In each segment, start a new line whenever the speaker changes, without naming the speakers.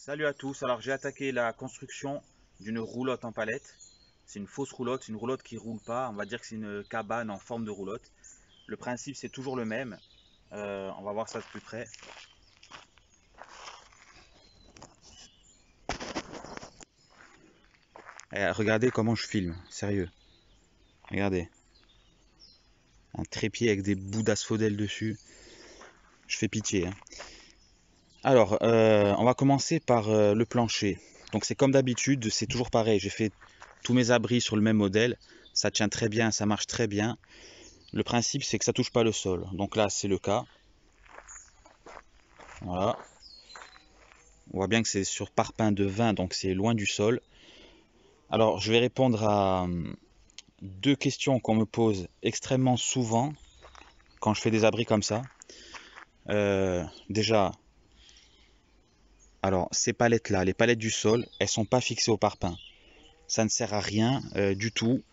Salut à tous, alors j'ai attaqué la construction d'une roulotte en palette. C'est une fausse roulotte, c'est une roulotte qui roule pas, on va dire que c'est une cabane en forme de roulotte. Le principe c'est toujours le même. On va voir ça de plus près. Regardez comment je filme, sérieux. Regardez, un trépied avec des bouts d'asphodèle dessus. Je fais pitié, hein. Alors, on va commencer par le plancher. Donc c'est comme d'habitude, c'est toujours pareil. J'ai fait tous mes abris sur le même modèle. Ça tient très bien, ça marche très bien. Le principe, c'est que ça touche pas le sol. Donc là, c'est le cas. Voilà. On voit bien que c'est sur parpaing de 20, donc c'est loin du sol. Alors, je vais répondre à deux questions qu'on me pose extrêmement souvent quand je fais des abris comme ça. Déjà, alors ces palettes-là, les palettes du sol, elles sont pas fixées au parpaing. Ça ne sert à rien du tout.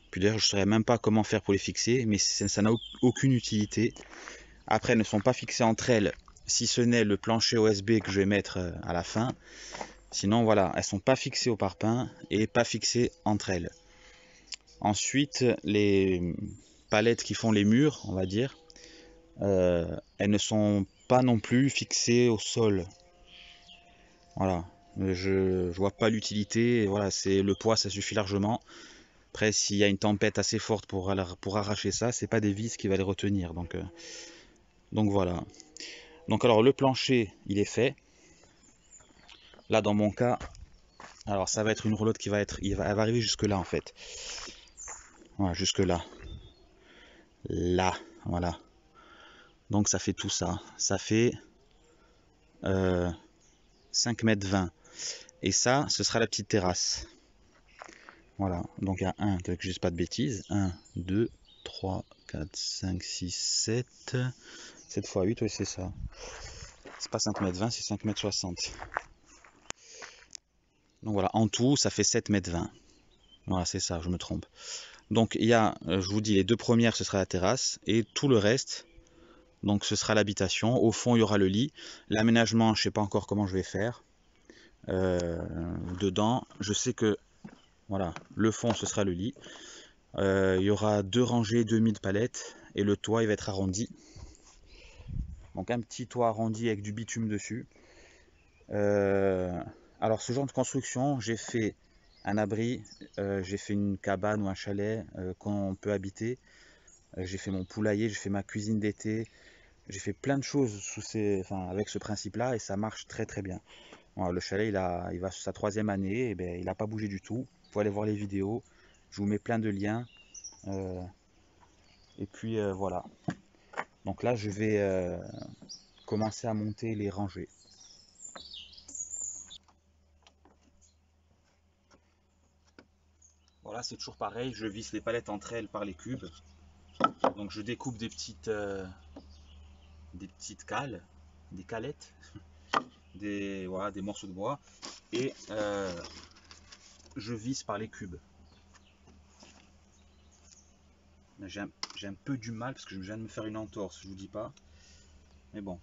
Puis d'ailleurs, je ne saurais même pas comment faire pour les fixer, mais ça n'a aucune utilité. Après, elles ne sont pas fixées entre elles, si ce n'est le plancher OSB que je vais mettre à la fin. Sinon, voilà, elles sont pas fixées au parpaing et pas fixées entre elles. Ensuite, les palettes qui font les murs, on va dire, elles ne sont pas non plus fixées au sol. Voilà, je vois pas l'utilité. Voilà, c'est le poids, ça suffit largement. Après, s'il y a une tempête assez forte pour arracher ça, c'est pas des vis qui va les retenir. Donc voilà. Donc alors le plancher, il est fait. Là, dans mon cas, alors ça va être une roulotte qui va être, elle va arriver jusque là en fait. Voilà, jusque là. Là, voilà. Donc ça fait tout ça. Ça fait 5,20 m. Et ça, ce sera la petite terrasse. Voilà. Donc il y a 1, que je dise pas de bêtises. 1, 2, 3, 4, 5, 6, 7. 7 x 8, oui c'est ça. C'est pas 5,20 m, c'est 5,60 m. Donc voilà, en tout, ça fait 7,20 m. Voilà, c'est ça, je me trompe. Donc il y a, je vous dis, les deux premières, ce sera la terrasse. Et tout le reste, donc ce sera l'habitation. Au fond, il y aura le lit. L'aménagement, je ne sais pas encore comment je vais faire. Dedans, je sais que, voilà, le fond, ce sera le lit. Il y aura 2 rangées, 2000 palettes. Et le toit, il va être arrondi. Donc un petit toit arrondi avec du bitume dessus. Alors ce genre de construction, j'ai fait un abri, j'ai fait une cabane ou un chalet qu'on peut habiter. J'ai fait mon poulailler, j'ai fait ma cuisine d'été. J'ai fait plein de choses avec ce principe-là et ça marche très très bien. Voilà, le chalet, il va sur sa 3e année, et ben, il n'a pas bougé du tout. Vous pouvez aller voir les vidéos. Je vous mets plein de liens. Et puis voilà. Donc là, je vais commencer à monter les rangées. Voilà, c'est toujours pareil. Je visse les palettes entre elles par les cubes. Donc je découpe des petites cales, des calettes, voilà, des morceaux de bois. Et je visse par les cubes. J'ai un peu du mal parce que je viens de me faire une entorse, je vous dis pas. Mais bon.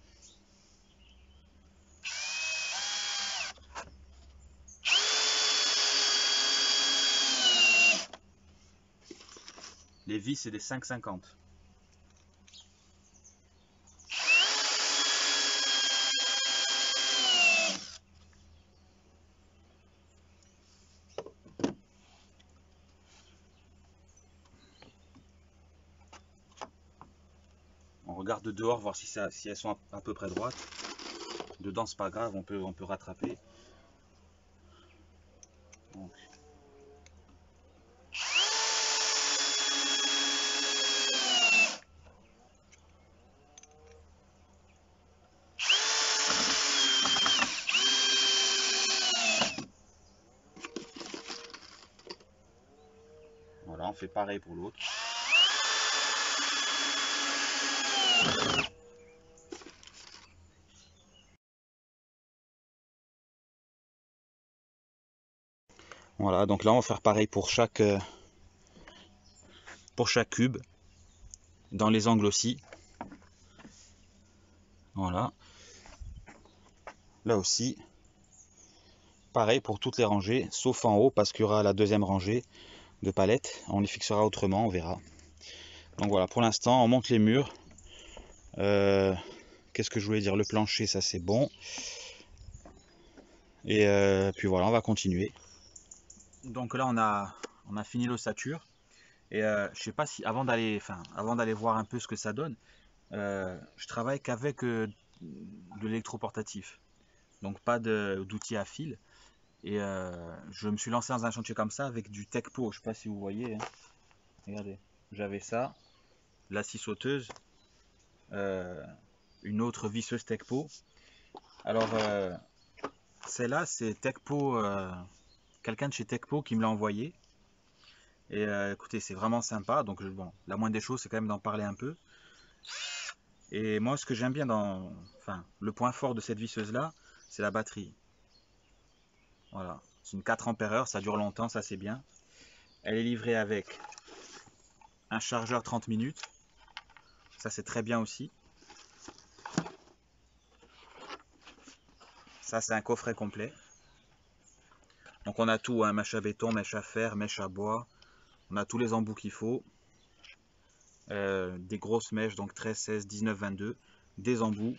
Les vis, c'est des 5,50. On regarde de dehors, voir si elles sont à peu près droites. Dedans, c'est pas grave, on peut rattraper. Donc. Voilà, on fait pareil pour l'autre. Voilà, donc là on va faire pareil pour chaque cube, dans les angles aussi. Voilà. Là aussi. pareil pour toutes les rangées, sauf en haut, parce qu'il y aura la deuxième rangée de palettes. On les fixera autrement, on verra. Donc voilà, pour l'instant, on monte les murs. Qu'est-ce que je voulais dire? Le plancher, ça c'est bon. Et puis voilà, on va continuer. Donc là, on a fini l'ossature. Et je sais pas si, avant d'aller voir un peu ce que ça donne, je travaille qu'avec de l'électroportatif. Donc pas d'outils à fil. Et je me suis lancé dans un chantier comme ça avec du Tekpo. Je sais pas si vous voyez, hein. Regardez, j'avais ça, la scie sauteuse, une autre visseuse Tekpo. Alors celle-là, c'est Tekpo, quelqu'un de chez Tekpo qui me l'a envoyé. Et écoutez, c'est vraiment sympa. Donc bon, la moindre des choses, c'est quand même d'en parler un peu. Et moi, ce que j'aime bien le point fort de cette visseuse-là, c'est la batterie. Voilà, c'est une 4 ampères-heure, ça dure longtemps, ça c'est bien. Elle est livrée avec un chargeur 30 minutes. Ça c'est très bien aussi. Ça c'est un coffret complet. Donc on a tout, hein, mèche à béton, mèche à fer, mèche à bois. On a tous les embouts qu'il faut. Des grosses mèches, donc 13, 16, 19, 22. Des embouts.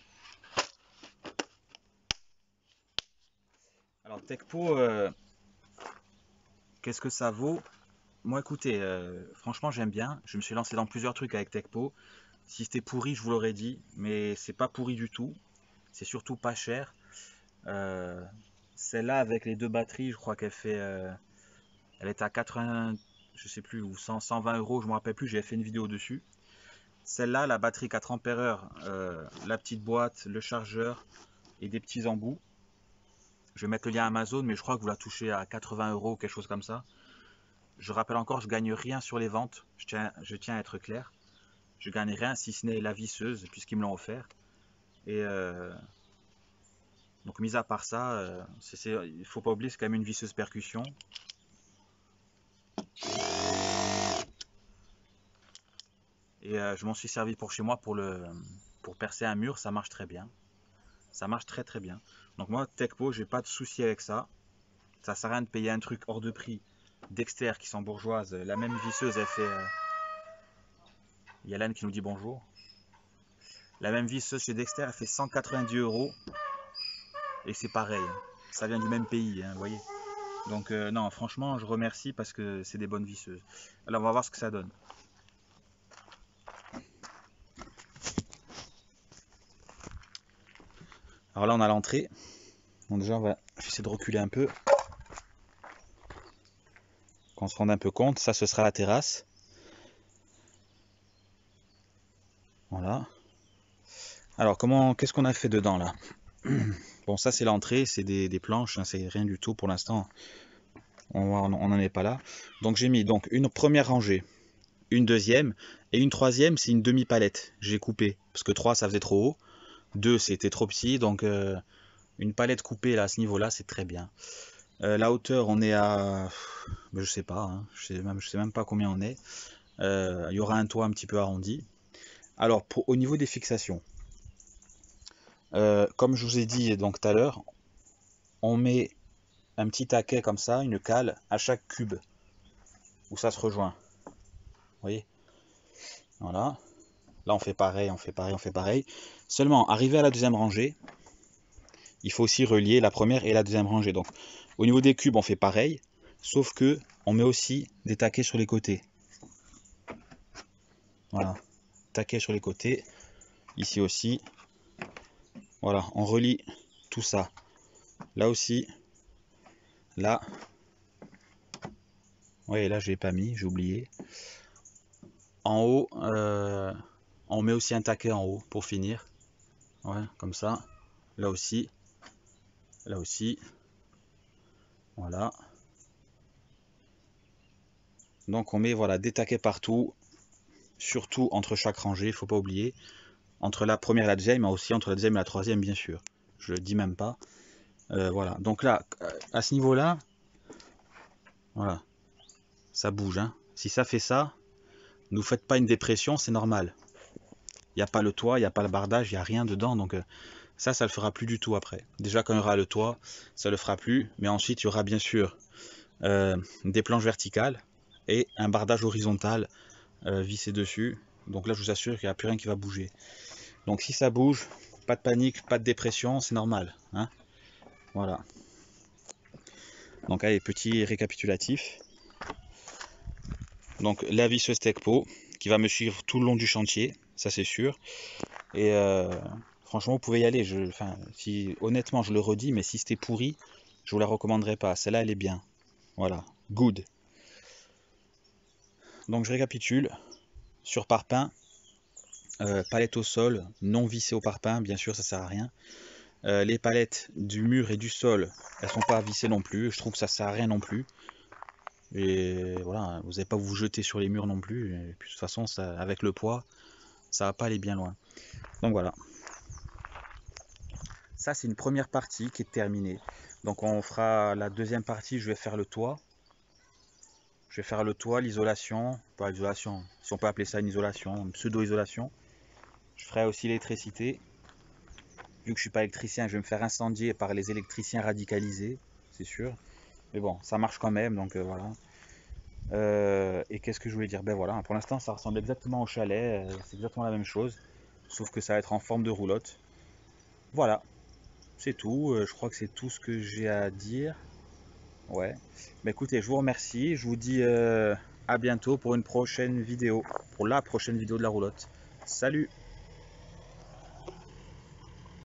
Alors Tekpo, qu'est-ce que ça vaut? Moi écoutez, franchement j'aime bien. Je me suis lancé dans plusieurs trucs avec Tekpo. Si c'était pourri, je vous l'aurais dit, mais c'est pas pourri du tout. C'est surtout pas cher. Celle-là avec les deux batteries, je crois qu'elle fait, elle est à 80, je sais plus, ou 100, 120 euros, je me rappelle plus. J'ai fait une vidéo dessus. Celle-là, la batterie 4 ampères-heure, la petite boîte, le chargeur et des petits embouts. Je vais mettre le lien Amazon, mais je crois que vous la touchez à 80 euros, quelque chose comme ça. Je rappelle encore, je gagne rien sur les ventes. Je tiens à être clair. Je gagne rien si ce n'est la visseuse, puisqu'ils me l'ont offert. Et donc, mis à part ça, il ne faut pas oublier, c'est quand même une visseuse percussion. Et je m'en suis servi pour chez moi pour percer un mur, ça marche très bien. Ça marche très très bien. Donc moi, Tekpo, j'ai pas de souci avec ça. Ça sert à rien de payer un truc hors de prix. Dexter qui sont bourgeoises, la même visseuse, elle fait... Il y a Lanne qui nous dit bonjour. La même visseuse chez Dexter, elle fait 190 euros. Et c'est pareil. Ça vient du même pays, hein, vous voyez. Donc non, franchement, je remercie parce que c'est des bonnes visseuses. Alors on va voir ce que ça donne. Alors là, on a l'entrée. Donc déjà, je vais essayer de reculer un peu. Qu'on se rende un peu compte. Ça, ce sera la terrasse. Voilà. Alors, qu'est-ce qu'on a fait dedans là? Bon, ça c'est l'entrée, c'est des planches, hein, c'est rien du tout pour l'instant. On n'en est pas là. Donc j'ai mis une première rangée, une deuxième, et une troisième, c'est une demi-palette. J'ai coupé, parce que 3 ça faisait trop haut, 2 c'était trop petit, donc une palette coupée là, à ce niveau-là, c'est très bien. La hauteur, on est à... je sais pas, hein, je sais même pas combien on est. Il y aura un toit un petit peu arrondi. Alors, au niveau des fixations, comme je vous ai dit donc tout à l'heure, on met un petit taquet comme ça, une cale, à chaque cube où ça se rejoint. Vous voyez? Voilà. Là, on fait pareil, on fait pareil, on fait pareil. Seulement, arrivé à la deuxième rangée, il faut aussi relier la première et la deuxième rangée. Donc, au niveau des cubes, on fait pareil, sauf que on met aussi des taquets sur les côtés. Voilà, taquets sur les côtés. Ici aussi. Voilà, on relie tout ça. Là aussi. Là. Ouais, là, je l'ai pas mis, j'ai oublié. En haut, on met aussi un taquet en haut pour finir. Ouais, comme ça. Là aussi. Là aussi. Voilà. Donc on met voilà, des taquets partout. Surtout entre chaque rangée, il ne faut pas oublier. Entre la première et la deuxième, mais aussi entre la deuxième et la troisième, bien sûr. Je le dis même pas. Voilà. Donc là, à ce niveau-là, voilà. Ça bouge. Hein. Si ça fait ça, ne vous faites pas une dépression, c'est normal. Il n'y a pas le toit, il n'y a pas le bardage, il n'y a rien dedans. Donc Ça le fera plus du tout après. Déjà quand il y aura le toit, ça le fera plus. Mais ensuite il y aura bien sûr des planches verticales et un bardage horizontal vissé dessus. Donc là je vous assure qu'il n'y a plus rien qui va bouger. Donc si ça bouge, pas de panique, pas de dépression, c'est normal, hein. Voilà. Donc allez, petit récapitulatif. Donc la visseuse Tekpo qui va me suivre tout le long du chantier, ça c'est sûr. Et franchement, vous pouvez y aller. Enfin, si, honnêtement, je le redis, mais si c'était pourri, je vous la recommanderais pas. Celle-là, elle est bien. Voilà, good. Donc je récapitule. Sur parpaing, palette au sol, non vissée au parpaing, bien sûr, ça sert à rien. Les palettes du mur et du sol, elles sont pas vissées non plus. Je trouve que ça sert à rien non plus. Et voilà, vous n'allez pas vous jeter sur les murs non plus. Et puis de toute façon, ça, avec le poids, ça va pas aller bien loin. Donc voilà. Ça, c'est une première partie qui est terminée. Donc on fera la deuxième partie, je vais faire le toit. Je vais faire le toit, l'isolation, pas l'isolation, si on peut appeler ça une isolation, une pseudo-isolation. Je ferai aussi l'électricité. Vu que je suis pas électricien, je vais me faire incendier par les électriciens radicalisés, c'est sûr. Mais bon, ça marche quand même, donc voilà. Et qu'est-ce que je voulais dire? Ben voilà, pour l'instant ça ressemble exactement au chalet, c'est exactement la même chose, sauf que ça va être en forme de roulotte. Voilà, c'est tout, je crois que c'est tout ce que j'ai à dire. Ouais. Bah écoutez, je vous remercie. Je vous dis à bientôt pour une prochaine vidéo. Pour la prochaine vidéo de la roulotte. Salut!